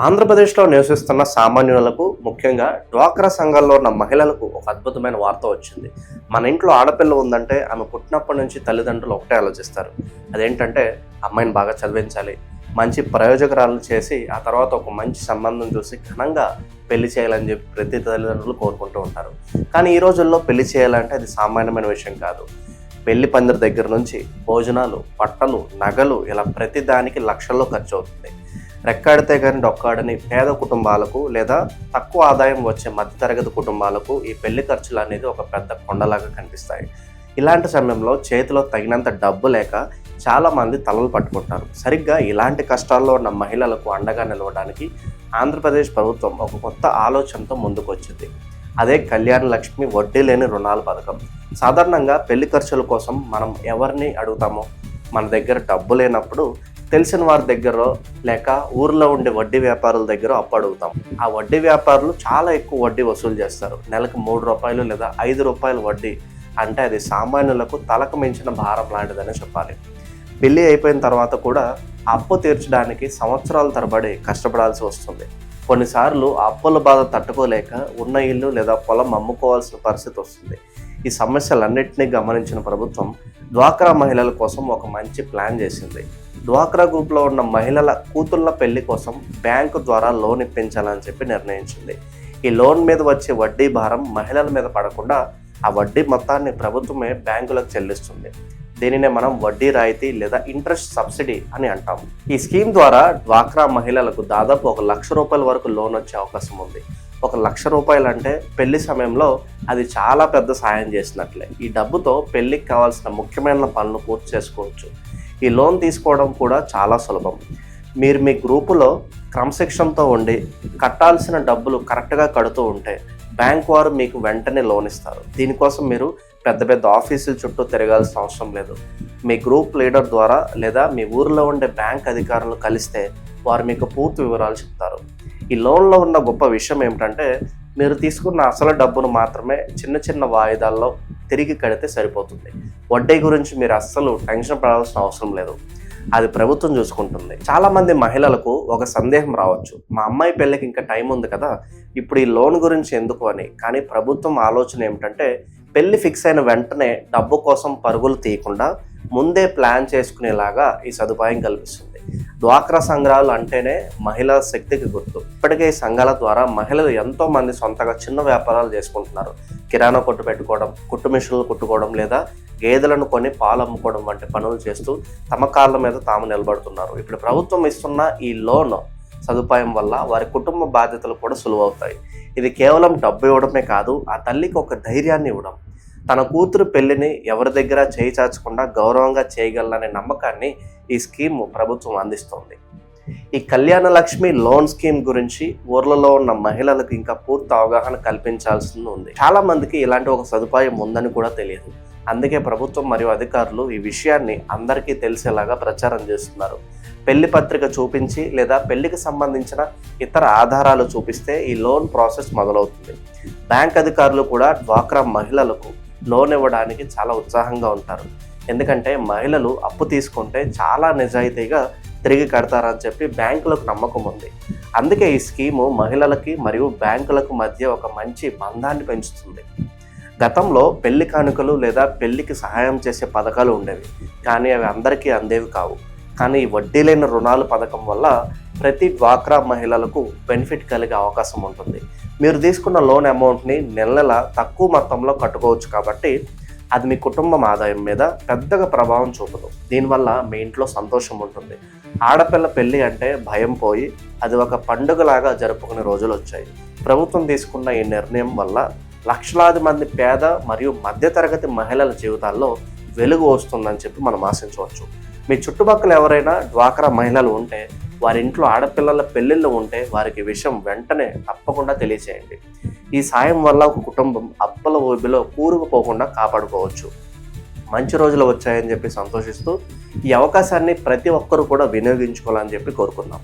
ఆంధ్రప్రదేశ్లో నివసిస్తున్న సామాన్యులకు, ముఖ్యంగా డ్వాక్రా సంఘాల్లో ఉన్న మహిళలకు ఒక అద్భుతమైన వార్త వచ్చింది. మన ఇంట్లో ఆడపిల్ల ఉందంటే ఆమె పుట్టినప్పటి నుంచి తల్లిదండ్రులు ఒకటే ఆలోచిస్తారు. అదేంటంటే అమ్మాయిని బాగా చదివించాలి, మంచి ప్రయోజకురాలను చేసి ఆ తర్వాత ఒక మంచి సంబంధం చూసి ఘనంగా పెళ్లి చేయాలని చెప్పి ప్రతి తల్లిదండ్రులు కోరుకుంటూ ఉంటారు. కానీ ఈ రోజుల్లో పెళ్లి చేయాలంటే అది సామాన్యమైన విషయం కాదు. పెళ్లి పందిరి దగ్గర నుంచి భోజనాలు, బట్టలు, నగలు ఇలా ప్రతి దానికి లక్షల్లో ఖర్చు అవుతుంది. రెక్కాడితే కానీ డొక్కాడని పేద కుటుంబాలకు లేదా తక్కువ ఆదాయం వచ్చే మధ్యతరగతి కుటుంబాలకు ఈ పెళ్లి ఖర్చులు అనేది ఒక పెద్ద కొండలాగా కనిపిస్తాయి. ఇలాంటి సమయంలో చేతిలో తగినంత డబ్బు లేక చాలామంది తలలు పట్టుకుంటారు. సరిగ్గా ఇలాంటి కష్టాల్లో ఉన్న మహిళలకు అండగా నిలవడానికి ఆంధ్రప్రదేశ్ ప్రభుత్వం ఒక కొత్త ఆలోచనతో ముందుకు వచ్చింది. అదే కళ్యాణ లక్ష్మి వడ్డీ లేని రుణాల పథకం. సాధారణంగా పెళ్లి ఖర్చుల కోసం మనం ఎవరిని అడుగుతామో, మన దగ్గర డబ్బు లేనప్పుడు తెలిసిన వారి దగ్గర లేక ఊర్లో ఉండే వడ్డీ వ్యాపారుల దగ్గర అప్పు అడుగుతాం. ఆ వడ్డీ వ్యాపారులు చాలా ఎక్కువ వడ్డీ వసూలు చేస్తారు. నెలకు ₹3 లేదా ₹5 వడ్డీ అంటే అది సామాన్యులకు తలకు మించిన భారం లాంటిదని చెప్పాలి. పెళ్లి అయిపోయిన తర్వాత కూడా అప్పు తీర్చడానికి సంవత్సరాల తరబడి కష్టపడాల్సి వస్తుంది. కొన్నిసార్లు ఆ అప్పుల బాధ తట్టుకోలేక ఉన్న ఇల్లు లేదా పొలం అమ్ముకోవాల్సిన పరిస్థితి వస్తుంది. ఈ సమస్యలన్నింటినీ గమనించిన ప్రభుత్వం డ్వాక్రా మహిళల కోసం ఒక మంచి ప్లాన్ చేసింది. డ్వాక్రా గ్రూప్లో ఉన్న మహిళల కూతుళ్ళ పెళ్లి కోసం బ్యాంకు ద్వారా లోన్ ఇప్పించాలని చెప్పి నిర్ణయించింది. ఈ లోన్ మీద వచ్చే వడ్డీ భారం మహిళల మీద పడకుండా ఆ వడ్డీ మొత్తాన్ని ప్రభుత్వమే బ్యాంకులకు చెల్లిస్తుంది. దీనినే మనం వడ్డీ రాయితీ లేదా ఇంట్రెస్ట్ సబ్సిడీ అని అంటాం. ఈ స్కీమ్ ద్వారా డ్వాక్రా మహిళలకు దాదాపు ₹1,00,000 వరకు లోన్ వచ్చే అవకాశం ఉంది. ₹1,00,000 అంటే పెళ్లి సమయంలో అది చాలా పెద్ద సాయం చేసినట్లే. ఈ డబ్బుతో పెళ్లికి కావాల్సిన ముఖ్యమైన పనులు పూర్తి చేసుకోవచ్చు. ఈ లోన్ తీసుకోవడం కూడా చాలా సులభం. మీరు మీ గ్రూపులో క్రమశిక్షణతో ఉండి కట్టాల్సిన డబ్బులు కరెక్ట్గా కడుతూ ఉంటే బ్యాంక్ వారు మీకు వెంటనే లోన్ ఇస్తారు. దీనికోసం మీరు పెద్ద పెద్ద ఆఫీసుల చుట్టూ తిరగాల్సిన అవసరం లేదు. మీ గ్రూప్ లీడర్ ద్వారా లేదా మీ ఊరిలో ఉండే బ్యాంక్ అధికారులు కలిస్తే వారు మీకు పూర్తి వివరాలు చెప్తారు. ఈ లోన్లో ఉన్న గొప్ప విషయం ఏమిటంటే మీరు తీసుకున్న అసలు డబ్బును మాత్రమే చిన్న చిన్న వాయిదాల్లో తిరిగి కడితే సరిపోతుంది. వడ్డీ గురించి మీరు అస్సలు టెన్షన్ పడాల్సిన అవసరం లేదు, అది ప్రభుత్వం చూసుకుంటుంది. చాలామంది మహిళలకు ఒక సందేహం రావచ్చు, మా అమ్మాయి పెళ్ళికి ఇంకా టైం ఉంది కదా, ఇప్పుడు ఈ లోన్ గురించి ఎందుకు అని. కానీ ప్రభుత్వం ఆలోచన ఏమిటంటే పెళ్లి ఫిక్స్ అయిన వెంటనే డబ్బు కోసం పరుగులు తీయకుండా ముందే ప్లాన్ చేసుకునేలాగా ఈ సదుపాయం కల్పిస్తుంది. డ్వాక్రా సంఘాలు అంటేనే మహిళా శక్తికి గుర్తు. ఇప్పటికే ఈ సంఘాల ద్వారా మహిళలు ఎంతో మంది సొంతగా చిన్న వ్యాపారాలు చేసుకుంటున్నారు. కిరాణా కొట్టు పెట్టుకోవడం, కుట్టు మిషన్లు కుట్టుకోవడం లేదా గేదెలను కొని పాలు అమ్ముకోవడం వంటి పనులు చేస్తూ తమ కాళ్ళ మీద తాము నిలబడుతున్నారు. ఇప్పుడు ప్రభుత్వం ఇస్తున్న ఈ లోన్ సదుపాయం వల్ల వారి కుటుంబ బాధ్యతలు కూడా సులువవుతాయి. ఇది కేవలం డబ్బు ఇవ్వడమే కాదు, ఆ తల్లికి ఒక ధైర్యాన్ని ఇవ్వడం. తన కూతురు పెళ్లిని ఎవరి దగ్గర చేయి చాచకుండా గౌరవంగా చేయగలనే నమ్మకాన్ని ఈ స్కీమ్ ప్రభుత్వం అందిస్తోంది. ఈ కళ్యాణ లక్ష్మి లోన్ స్కీమ్ గురించి ఊర్లలో ఉన్న మహిళలకు ఇంకా పూర్తి అవగాహన కల్పించాల్సి ఉంది. చాలా మందికి ఇలాంటి ఒక సదుపాయం ఉందని కూడా తెలియదు. అందుకే ప్రభుత్వం మరియు అధికారులు ఈ విషయాన్ని అందరికీ తెలిసేలాగా ప్రచారం చేస్తున్నారు. పెళ్లి పత్రిక చూపించి లేదా పెళ్లికి సంబంధించిన ఇతర ఆధారాలు చూపిస్తే ఈ లోన్ ప్రాసెస్ మొదలవుతుంది. బ్యాంక్ అధికారులు కూడా డ్వాక్రా మహిళలకు లోన్ ఇవ్వడానికి చాలా ఉత్సాహంగా ఉంటారు. ఎందుకంటే మహిళలు అప్పు తీసుకుంటే చాలా నిజాయితీగా తిరిగి కడతారని చెప్పి బ్యాంకులకు నమ్మకం ఉంది. అందుకే ఈ స్కీము మహిళలకి మరియు బ్యాంకులకు మధ్య ఒక మంచి బంధాన్ని పెంచుతుంది. గతంలో పెళ్లి కానుకలు లేదా పెళ్లికి సహాయం చేసే పథకాలు ఉండేవి, కానీ అవి అందరికీ అందేవి కావు. కానీ ఈ వడ్డీ లేని రుణాల పథకం వల్ల ప్రతి డ్వాక్రా మహిళలకు బెనిఫిట్ కలిగే అవకాశం ఉంటుంది. మీరు తీసుకున్న లోన్ అమౌంట్ని నెల తక్కువ మొత్తంలో కట్టుకోవచ్చు కాబట్టి అది మీ కుటుంబం ఆదాయం మీద పెద్దగా ప్రభావం చూపదు. దీనివల్ల మీ ఇంట్లో సంతోషం ఉంటుంది. ఆడపిల్ల పెళ్ళి అంటే భయం పోయి అది ఒక పండుగలాగా జరుపుకునే రోజులు వచ్చాయి. ప్రభుత్వం తీసుకున్న ఈ నిర్ణయం వల్ల లక్షలాది మంది పేద మరియు మధ్యతరగతి మహిళల జీవితాల్లో వెలుగు వస్తుందని చెప్పి మనం ఆశించవచ్చు. మీ చుట్టుపక్కల ఎవరైనా డ్వాక్రా మహిళలు ఉంటే, వారి ఇంట్లో ఆడపిల్లల పెళ్ళిళ్ళు ఉంటే వారికి విషయం వెంటనే తప్పకుండా తెలియచేయండి. ఈ సాయం వల్ల ఒక కుటుంబం అప్పుల ఊబిలో కూరుకుపోకుండా కాపాడుకోవచ్చు. మంచి రోజులు వచ్చాయని చెప్పి సంతోషిస్తూ ఈ అవకాశాన్ని ప్రతి ఒక్కరూ కూడా వినియోగించుకోవాలని చెప్పి కోరుకుందాం.